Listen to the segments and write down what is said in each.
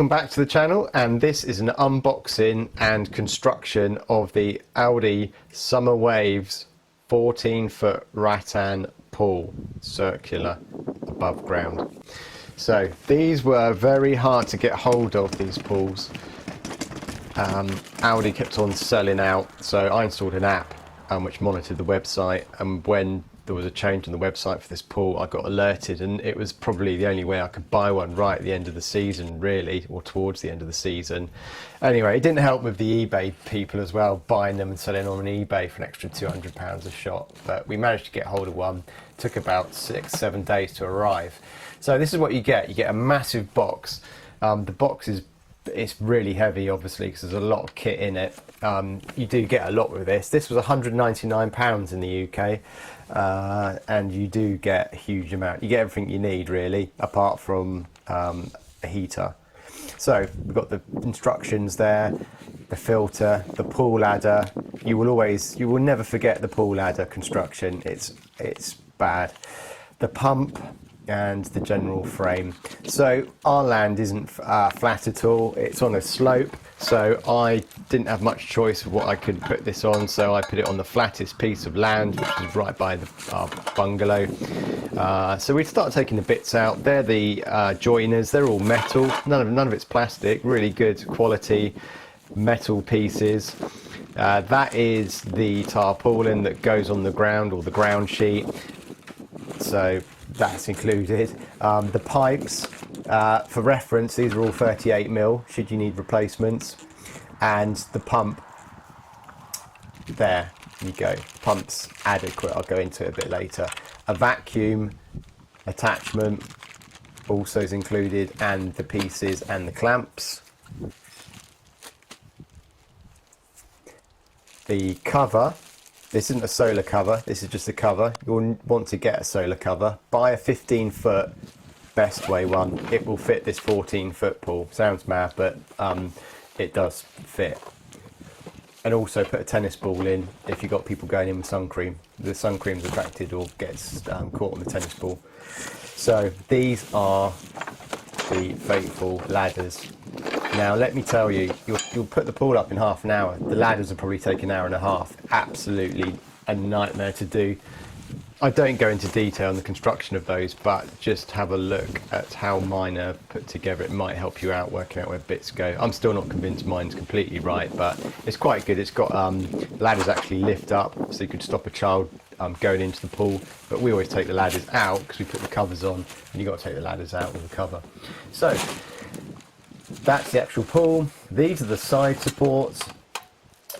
welcome back to the channel, and this is an unboxing and construction of the Aldi Summer Waves 14-foot rattan pool, circular, above ground. So these were very hard to get hold of, these pools. Aldi kept on selling out, so I installed an app which monitored the website, and when there was a change on the website for this pool, I got alerted, and it was probably the only way I could buy one right at the end of the season, really, or towards the end of the season. Anyway, it didn't help with the eBay people as well, buying them and selling on eBay for an extra £200 a shot, but we managed to get hold of one. It took about 6-7 days to arrive. So this is what you get a massive box. The box it's really heavy, obviously, because there's a lot of kit in it. You do get a lot with this. This was £199 in the UK, and you do get a huge amount. You get everything you need, really, apart from a heater. So we've got the instructions there, the filter, the pool ladder. You will never forget the pool ladder construction. It's bad. The pump and the general frame. So our land isn't flat at all, it's on a slope, so I didn't have much choice of what I could put this on, so I put it on the flattest piece of land, which is right by our bungalow. So we start taking the bits out. They're the joiners, they're all metal, none of it's plastic, really good quality metal pieces. That is the tarpaulin that goes on the ground, or the ground sheet, so that's included. The pipes, for reference, these are all 38mm should you need replacements, and the pump, there you go, pump's adequate. I'll go into it a bit later. A vacuum attachment also is included, and the pieces and the clamps. The cover, this isn't a solar cover, this is just a cover. You'll want to get a solar cover. Buy a 15-foot best way one. It will fit this 14-foot pool. Sounds mad, but it does fit. And also put a tennis ball in if you've got people going in with sun cream. The sun cream's attracted or gets caught on the tennis ball. So these are the fateful ladders. Now let me tell you, you'll put the pool up in half an hour. The ladders will probably take an hour and a half. Absolutely a nightmare to do. I don't go into detail on the construction of those, but just have a look at how mine are put together. It might help you out working out where bits go. I'm still not convinced mine's completely right, but it's quite good. It's got ladders actually lift up, so you could stop a child going into the pool, but we always take the ladders out because we put the covers on, and you've got to take the ladders out with the cover. So that's the actual pool. These are the side supports.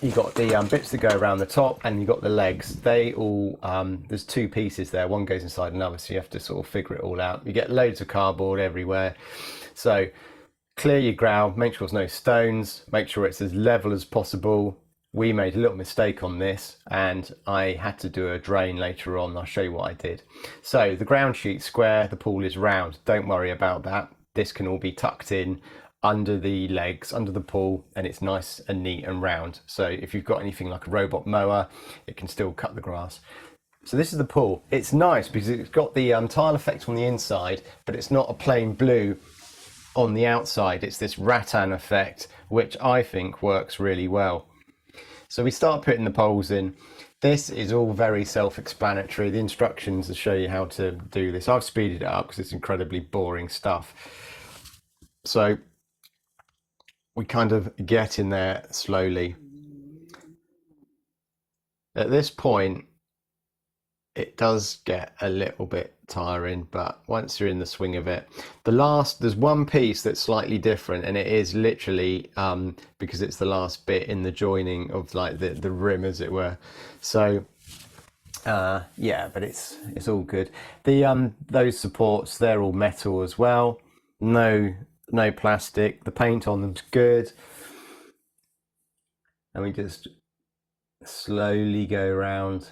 You've got the bits that go around the top, and you've got the legs. They all, there's two pieces there, one goes inside another, so you have to sort of figure it all out. You get loads of cardboard everywhere. So clear your ground, make sure there's no stones, make sure it's as level as possible. We made a little mistake on this, and I had to do a drain later on. I'll show you what I did. So the ground sheet's square, the pool is round. Don't worry about that. This can all be tucked in under the legs, under the pool, and it's nice and neat and round. So if you've got anything like a robot mower, it can still cut the grass. So this is the pool. It's nice because it's got the tile effect on the inside, but it's not a plain blue on the outside. It's this rattan effect, which I think works really well. So we start putting the poles in. This is all very self-explanatory. The instructions will show you how to do this. I've speeded it up because it's incredibly boring stuff. So we kind of get in there slowly. At this point, it does get a little bit tiring, but once you're in the swing of it, there's one piece that's slightly different, and it is literally because it's the last bit in the joining of like the rim, as it were. So yeah, but it's all good. Those supports, they're all metal as well. No plastic. The paint on them's good, and we just slowly go around.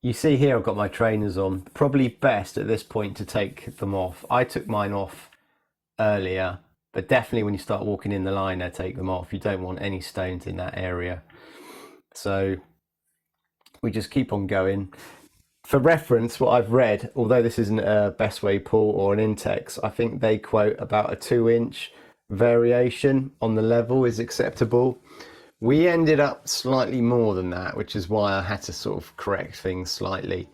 You see here I've got my trainers on. Probably best at this point to take them off. I took mine off earlier, but definitely when you start walking in the liner, take them off. You don't want any stones in that area. So we just keep on going. For reference, what I've read, although this isn't a best way pull or an Intex, I think they quote about a 2-inch variation on the level is acceptable. We ended up slightly more than that, which is why I had to sort of correct things slightly.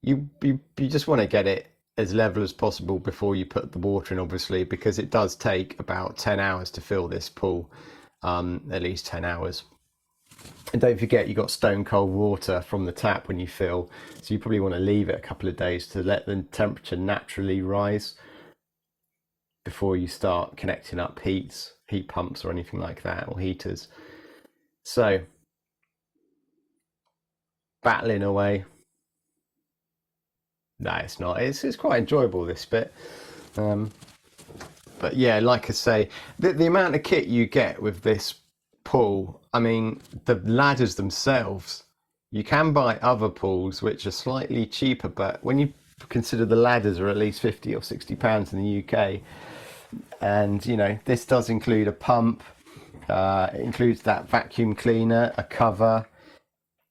You just want to get it as level as possible before you put the water in, obviously, because it does take about 10 hours to fill this pool, at least 10 hours. And don't forget, you got stone cold water from the tap when you fill, so you probably want to leave it a couple of days to let the temperature naturally rise before you start connecting up heat pumps or anything like that, or heaters. So battling away. No, it's not. It's quite enjoyable, this bit. But yeah, like I say, the amount of kit you get with this pool, I mean, the ladders themselves, you can buy other pools which are slightly cheaper, but when you consider the ladders are at least 50 or 60 pounds in the UK, and you know, this does include a pump, it includes that vacuum cleaner, a cover,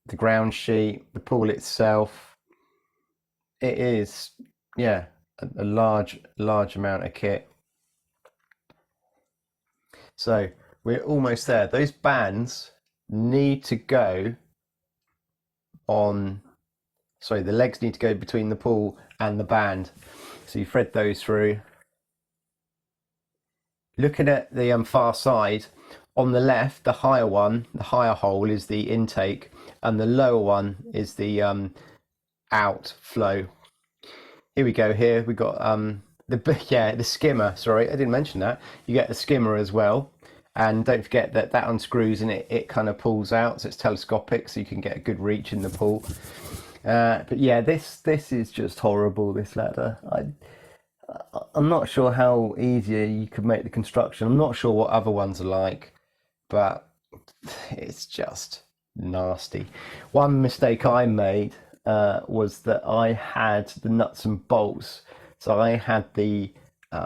the ground sheet, the pool itself. It is, yeah, a large amount of kit. So we're almost there. Those bands need to go on, sorry, the legs need to go between the pool and the band. So you thread those through. Looking at the far side, on the left, the higher one, the higher hole is the intake, and the lower one is the outflow. Here we go. Here we got the skimmer. Sorry, I didn't mention that. You get the skimmer as well, and don't forget that unscrews and it kind of pulls out, so it's telescopic, so you can get a good reach in the pool. But yeah, this is just horrible, this ladder. I'm not sure how easier you could make the construction. I'm not sure what other ones are like, but it's just nasty. One mistake I made was that I had the nuts and bolts. So I had the,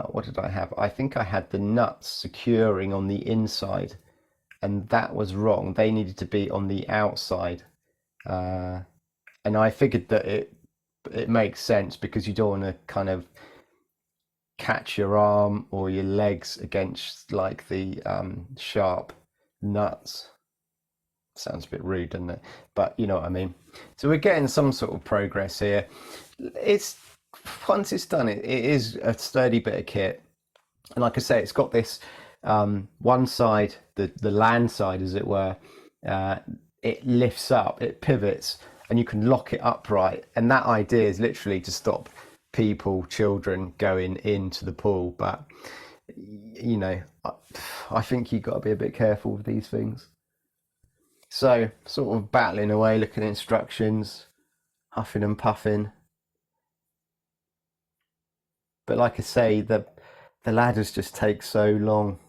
what did I have? I think I had the nuts securing on the inside, and that was wrong. They needed to be on the outside. And I figured that it makes sense because you don't want to kind of catch your arm or your legs against like the sharp nuts. Sounds a bit rude, doesn't it? But you know what I mean. So we're getting some sort of progress here. It's once it's done, it is a sturdy bit of kit, and like I say, it's got this one side, the land side, as it were. It lifts up, it pivots, and you can lock it upright. And that idea is literally to stop people, children going into the pool. But you know, I think you've got to be a bit careful with these things. So sort of battling away, looking at instructions, huffing and puffing. But like I say, the ladders just take so long.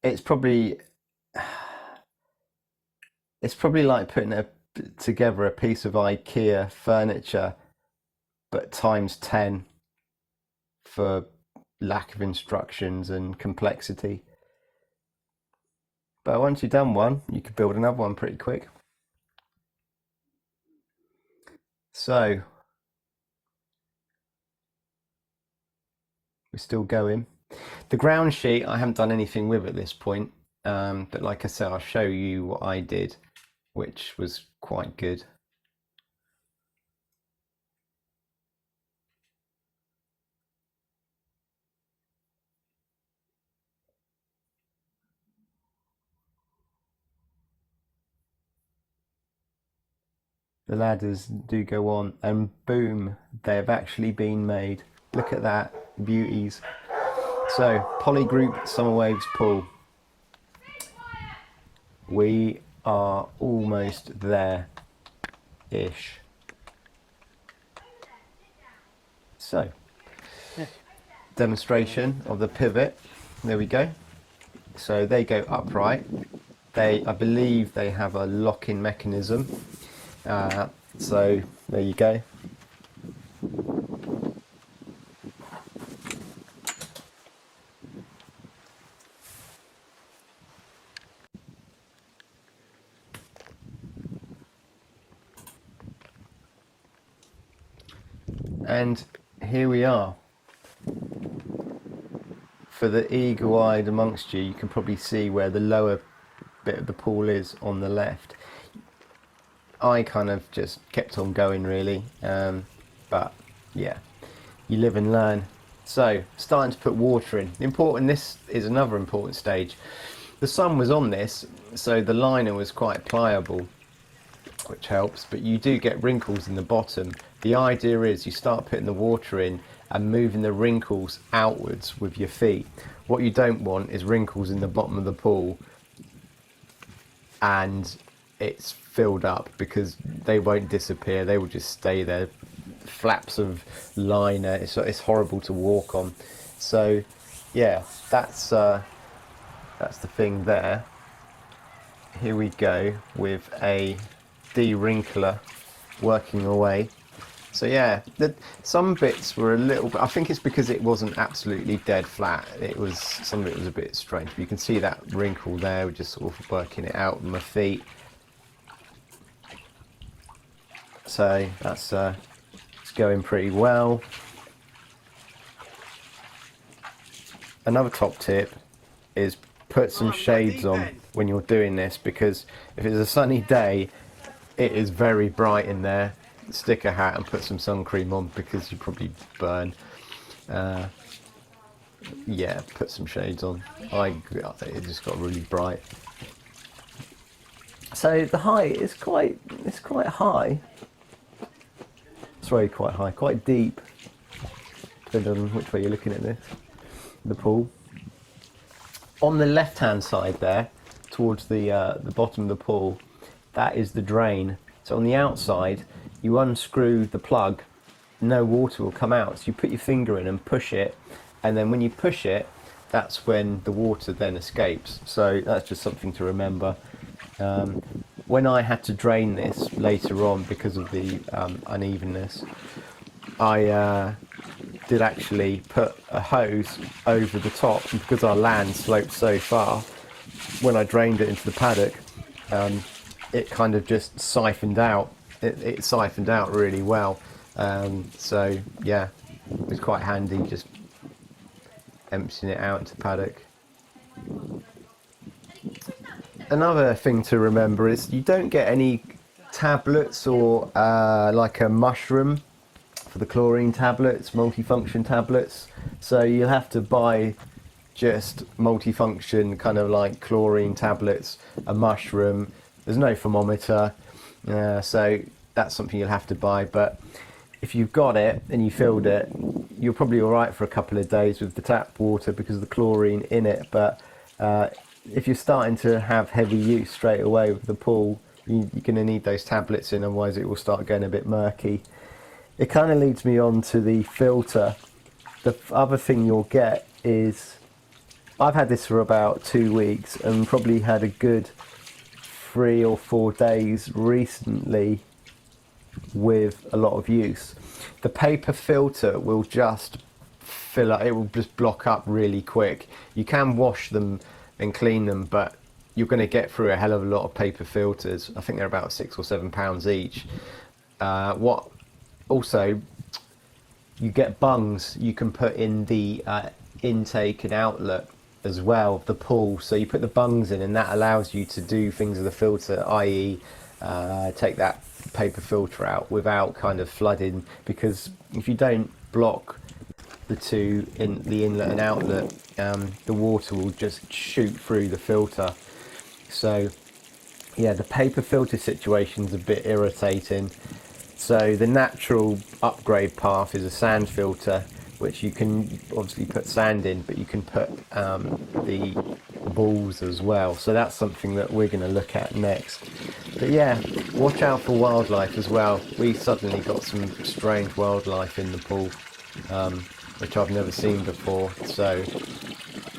It's probably like putting together a piece of IKEA furniture, but times 10 for lack of instructions and complexity. But once you've done one, you could build another one pretty quick. So we're still going. The ground sheet, I haven't done anything with at this point, but like I said, I'll show you what I did, which was quite good. The ladders do go on, and boom, they have actually been made. Look at that, beauties. So, Polygroup Summer Waves Pool. We are almost there-ish. So, demonstration of the pivot. There we go. So they go upright. I believe they have a lock-in mechanism. So there you go. And here we are. For the eagle-eyed amongst you, you can probably see where the lower bit of the pool is on the left. I kind of just kept on going really, but yeah, you live and learn. So starting to put water in. This is another important stage. The sun was on this, so the liner was quite pliable, which helps, but you do get wrinkles in the bottom. The idea is you start putting the water in and moving the wrinkles outwards with your feet. What you don't want is wrinkles in the bottom of the pool and it's filled up, because they won't disappear, they will just stay there. Flaps of liner, it's horrible to walk on. So yeah, that's the thing there. Here we go with a de-wrinkler working away. So yeah, some bits were a little bit, I think it's because it wasn't absolutely dead flat. Some of it was a bit strange. But you can see that wrinkle there, we're just sort of working it out with my feet. So that's it's going pretty well. Another top tip is put some shades on when you're doing this, because if it's a sunny day, it is very bright in there. Stick a hat and put some sun cream on, because you probably burn. Yeah, put some shades on. It just got really bright. So the height is quite high. It's really quite high, quite deep, depending on which way you're looking at this. The pool. On the left-hand side there, towards the bottom of the pool, that is the drain. So on the outside, you unscrew the plug, no water will come out. So you put your finger in and push it, and then when you push it, that's when the water then escapes. So that's just something to remember. When I had to drain this later on because of the unevenness, I did actually put a hose over the top, and because our land sloped so far, when I drained it into the paddock, it kind of just siphoned out. It siphoned out really well. So yeah, it was quite handy just emptying it out into paddock. Another thing to remember is you don't get any tablets or like a mushroom for the chlorine tablets, multifunction tablets. So you'll have to buy just multifunction, kind of like chlorine tablets, a mushroom. There's no thermometer, so that's something you'll have to buy. But if you've got it and you filled it, you're probably all right for a couple of days with the tap water because of the chlorine in it. But if you're starting to have heavy use straight away with the pool, you're going to need those tablets in, otherwise it will start getting a bit murky. It kind of leads me on to the filter. The other thing you'll get is, I've had this for about 2 weeks and probably had a good 3 or 4 days recently with a lot of use. The paper filter will just fill up, it will just block up really quick. You can wash them and clean them, but you're going to get through a hell of a lot of paper filters. I think they're about £6 or £7 each. Also, you get bungs you can put in the intake and outlet as well of the pool. So you put the bungs in, and that allows you to do things with the filter, i.e. Take that paper filter out without kind of flooding, because if you don't block the two in the inlet and outlet, the water will just shoot through the filter. So yeah, the paper filter situation's a bit irritating. So the natural upgrade path is a sand filter, which you can obviously put sand in, but you can put the balls as well. So that's something that we're going to look at next. But yeah, watch out for wildlife as well. We suddenly got some strange wildlife in the pool, which I've never seen before. So,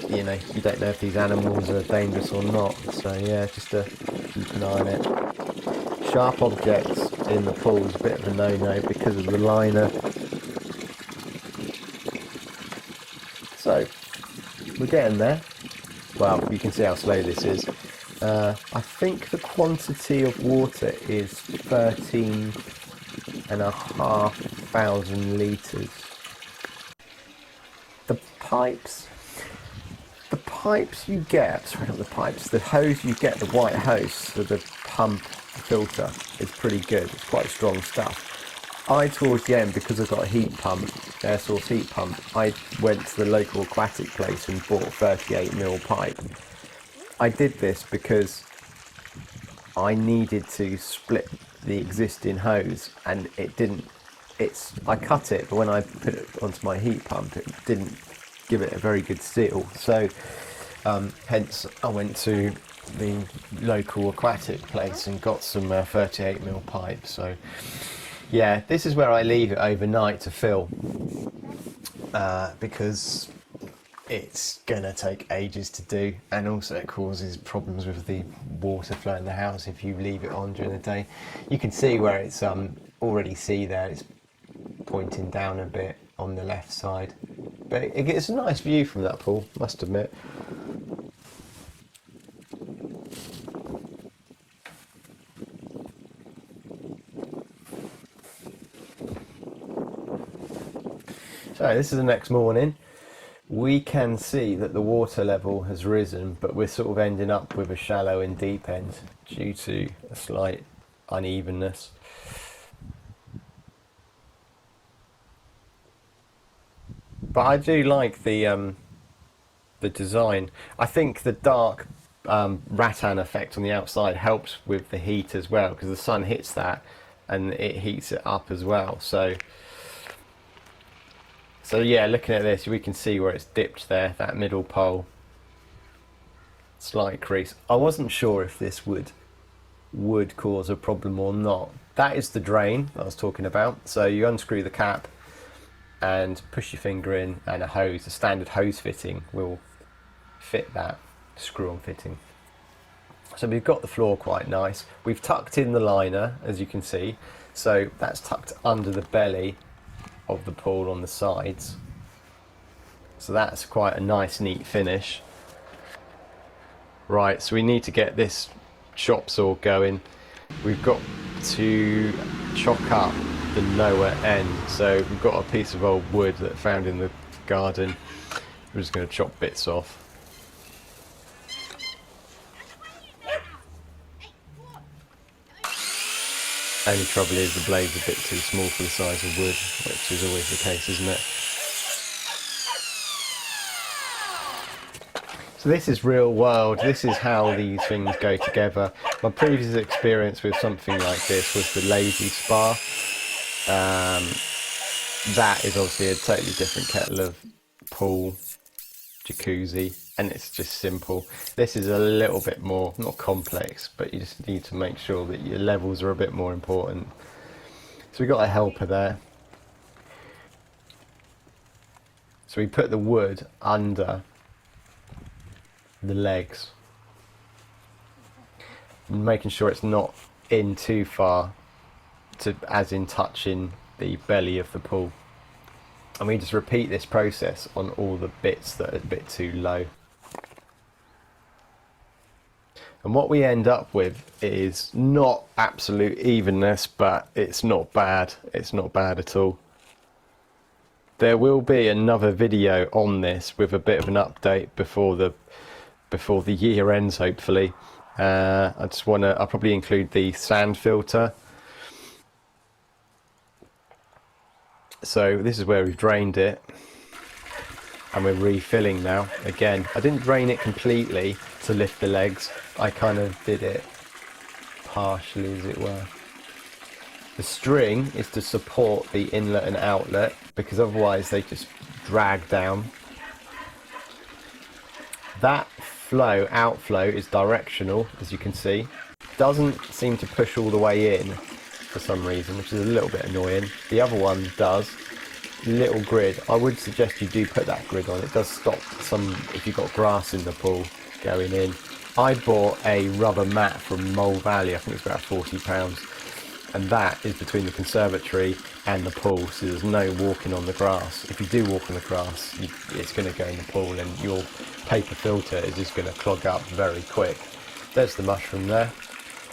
you know, you don't know if these animals are dangerous or not. So yeah, just to keep an eye on it. Sharp objects in the pool is a bit of a no-no because of the liner. So, we're getting there. Well, you can see how slow this is. I think the quantity of water is 13.5 1,000 litres. The pipes you get, sorry, not the pipes, the hose you get, the white hose for the pump filter is pretty good. It's quite strong stuff. Towards the end, because I've got a heat pump, air source heat pump, I went to the local aquatic place and bought 38mm pipe. I did this because I needed to split the existing hose, and I cut it, but when I put it onto my heat pump, it didn't give it a very good seal. So hence I went to the local aquatic place and got some 38mm pipe. So yeah, this is where I leave it overnight to fill, because it's gonna take ages to do, and also it causes problems with the water flow in the house if you leave it on during the day. You can see where it's already see there, it's pointing down a bit on the left side, but it gets a nice view from that pool, must admit. So this is the next morning. We can see that the water level has risen, but we're sort of ending up with a shallow and deep end due to a slight unevenness. But I do like the design. I think the dark rattan effect on the outside helps with the heat as well, because the sun hits that and it heats it up as well. So yeah, looking at this, we can see where it's dipped there, that middle pole. Slight crease. I wasn't sure if this would cause a problem or not. That is the drain I was talking about. So you unscrew the cap and push your finger in, and a standard hose fitting will fit that screw-on fitting. So we've got the floor quite nice. We've tucked in the liner, as you can see. So that's tucked under the belly of the pool on the sides, so that's quite a nice neat finish. Right, so we need to get this chop saw going. We've got to chock up the lower end, so we've got a piece of old wood that I found in the garden. We're just going to chop bits off. Only trouble is the blade's a bit too small for the size of wood, which is always the case, isn't it? So this is real world, this is how these things go together. My previous experience with something like this was the lazy spa. That is obviously a totally different kettle of pool, jacuzzi, and it's just simple. This is a little bit more, not complex, but you just need to make sure that your levels are a bit more important. So we've got a helper there. So we put the wood under the legs, making sure it's not in too far, as in touching the belly of the pool. And we just repeat this process on all the bits that are a bit too low. And what we end up with is not absolute evenness, but it's not bad. It's not bad at all. There will be another video on this with a bit of an update before the year ends, hopefully. I'll probably include the sand filter. So this is where we've drained it, and we're refilling now. Again, I didn't drain it completely to lift the legs. I kind of did it partially, as it were. The string is to support the inlet and outlet, because otherwise they just drag down. That outflow is directional, as you can see. Doesn't seem to push all the way in for some reason, which is a little bit annoying. The other one does. Little grid. I would suggest you do put that grid on. It does stop if you've got grass in the pool going in. I bought a rubber mat from Mole Valley. I think it's about £40, and that is between the conservatory and the pool, so there's no walking on the grass. If you do walk on the grass, it's going to go in the pool, and your paper filter is just going to clog up very quick. There's the mushroom there.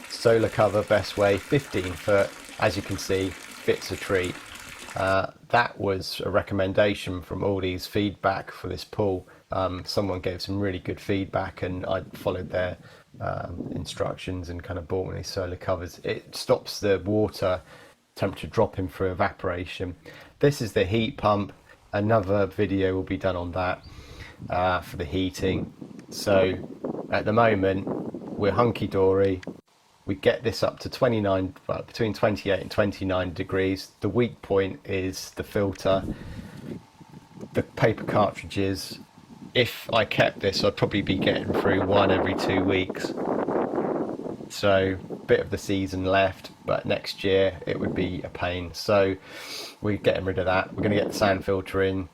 Solar cover, best way, 15 foot, as you can see, fits a treat. That was a recommendation from Aldi's feedback for this pool. Someone gave some really good feedback, and I followed their instructions and kind of bought one of these solar covers. It stops the water temperature dropping through evaporation. This is the heat pump. Another video will be done on that for the heating. So at the moment we're hunky-dory. We get this up to 29, well, between 28 and 29 degrees. The weak point is the filter, the paper cartridges. If I kept this, I'd probably be getting through one every 2 weeks. So a bit of the season left, but next year it would be a pain. So we're getting rid of that. We're going to get the sand filter in.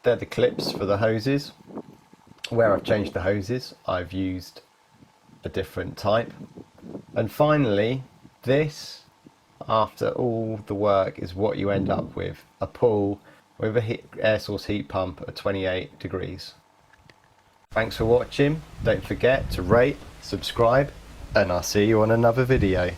They're the clips for the hoses. Where I've changed the hoses, I've used a different type. And finally, this, after all the work, is what you end up with: a pool with a air source heat pump at 28 degrees. Thanks for watching. Don't forget to rate, subscribe, and I'll see you on another video.